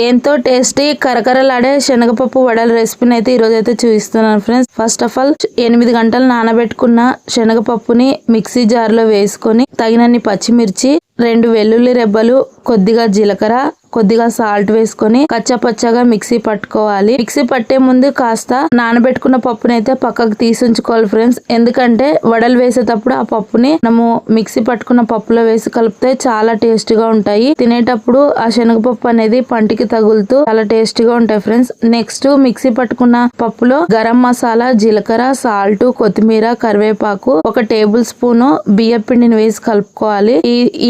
ఎంతో టేస్టీ కరకరలాడే శనగపప్పు వడల రెసిపీని అయితే ఈరోజు అయితే చూపిస్తున్నాను ఫ్రెండ్స్. ఫస్ట్ ఆఫ్ ఆల్ 8 గంటలు నానబెట్టుకున్న శనగపప్పుని మిక్సీ జార్లో వేసుకొని తగినన్ని పచ్చిమిర్చి, 2 వెల్లుల్లి రెబ్బలు, కొద్దిగా జీలకర్ర, కొద్దిగా సాల్ట్ వేసుకొని కచ్చాపచ్చాగా మిక్సీ పట్టుకోవాలి. మిక్సీ పట్టే ముందు కాస్త నానబెట్టుకున్న పప్పుని అయితే పక్కకు తీసి ఉంచుకోవాలి ఫ్రెండ్స్. ఎందుకంటే వడలు వేసేటప్పుడు ఆ పప్పుని మనము మిక్సీ పట్టుకున్న పప్పులో వేసి కలిపితే చాలా టేస్టీగా ఉంటాయి. తినేటప్పుడు ఆ శనగపప్పు అనేది పంటికి తగులుతూ చాలా టేస్టీగా ఉంటాయి ఫ్రెండ్స్. నెక్స్ట్ మిక్సీ పట్టుకున్న పప్పులో గరం మసాలా, జీలకర్ర, సాల్ట్, కొత్తిమీర, కరివేపాకు, 1 టేబుల్ స్పూన్ బియ్యం పిండిని వేసి కలుపుకోవాలి.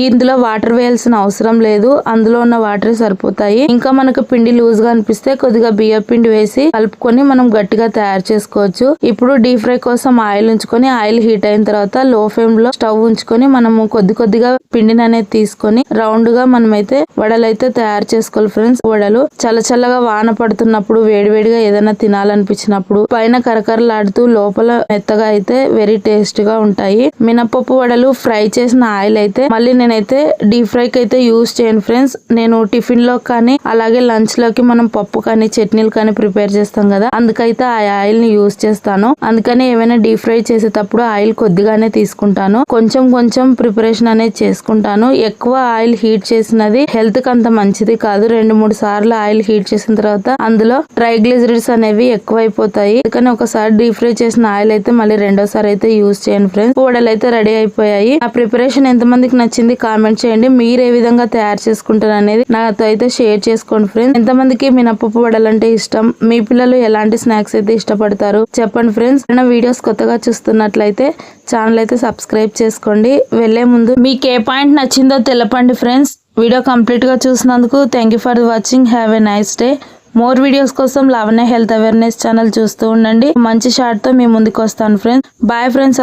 ఇందులో వాటర్ వేయాల్సిన అవసరం లేదు, అందులో ఉన్న వాటర్ సరిపోతాయి. ఇంకా మనకు పిండి లూజ్ గా అనిపిస్తే కొద్దిగా బియ్యం పిండి వేసి కలుపుకొని మనం గట్టిగా తయారు చేసుకోవచ్చు. ఇప్పుడు డీప్ ఫ్రై కోసం ఆయిల్ ఉంచుకొని ఆయిల్ హీట్ అయిన తర్వాత లో ఫ్లేమ్ లో స్టవ్ ఉంచుకొని మనము కొద్దిగా పిండిని అనేది తీసుకొని రౌండ్ గా మనమైతే వడలు అయితే తయారు చేసుకోవాలి ఫ్రెండ్స్. వడలు చల్లగా వాన పడుతున్నప్పుడు వేడివేడిగా ఏదైనా తినాలనిపించినప్పుడు పైన కరకరలాడుతూ లోపల మెత్తగా అయితే వెరీ టేస్ట్ గా ఉంటాయి. మినపప్పు వడలు ఫ్రై చేసిన ఆయిల్ అయితే మళ్ళీ నేనైతే డీప్ ఫ్రై కి అయితే యూజ్ చేయను ఫ్రెండ్స్. నేను టిఫిన్ లో కానీ అలాగే లంచ్ లోకి మనం పప్పు కానీ చట్నీలు కానీ ప్రిపేర్ చేస్తాం కదా, అందుకైతే ఆ ఆయిల్ ని యూజ్ చేస్తాను. అందుకని ఏమైనా డీప్ ఫ్రై చేసేటప్పుడు ఆయిల్ కొద్దిగానే తీసుకుంటాను. కొంచెం ప్రిపరేషన్ అనేది చేసుకుంటాను. ఎక్కువ ఆయిల్ హీట్ చేసినది హెల్త్ కి అంత మంచిది కాదు. 2-3 సార్లు ఆయిల్ హీట్ చేసిన తర్వాత అందులో ట్రైగ్లిజరిడ్స్ అనేవి ఎక్కువైపోతాయి. అందుకని ఒకసారి డీప్ ఫ్రై చేసిన ఆయిల్ అయితే మళ్ళీ రెండోసారి అయితే యూజ్ చేయను ఫ్రెండ్స్. వడలు అయితే రెడీ అయిపోయాయి. ఆ ప్రిపరేషన్ ఎంతమందికి నచ్చింది కామెంట్ చేయండి. మీరు ఏ విధంగా తయారు చేసుకుంటారు అనేది నాతో అయితే షేర్ చేసుకోండి ఫ్రెండ్స్. ఎంతమందికి మినపప్పు వడలు అంటే ఇష్టం, మీ పిల్లలు ఎలాంటి స్నాక్స్ అయితే ఇష్టపడతారు చెప్పండి ఫ్రెండ్స్. నా వీడియోస్ కొత్తగా చూస్తున్నట్లయితే ఛానల్ అయితే సబ్స్క్రైబ్ చేసుకోండి. వెళ్లే ముందు మీకు ఏ పాయింట్ నచ్చిందో తెలపండి ఫ్రెండ్స్. వీడియో కంప్లీట్ గా చూసినందుకు thank you for watching. Have a nice day. More videos కోసం లావణ్య హెల్త్ అవేర్నెస్ ఛానల్ చూస్తూ ఉండండి. మంచి షార్ట్ తో మీ ముందుకు వస్తాను ఫ్రెండ్స్. Bye friends.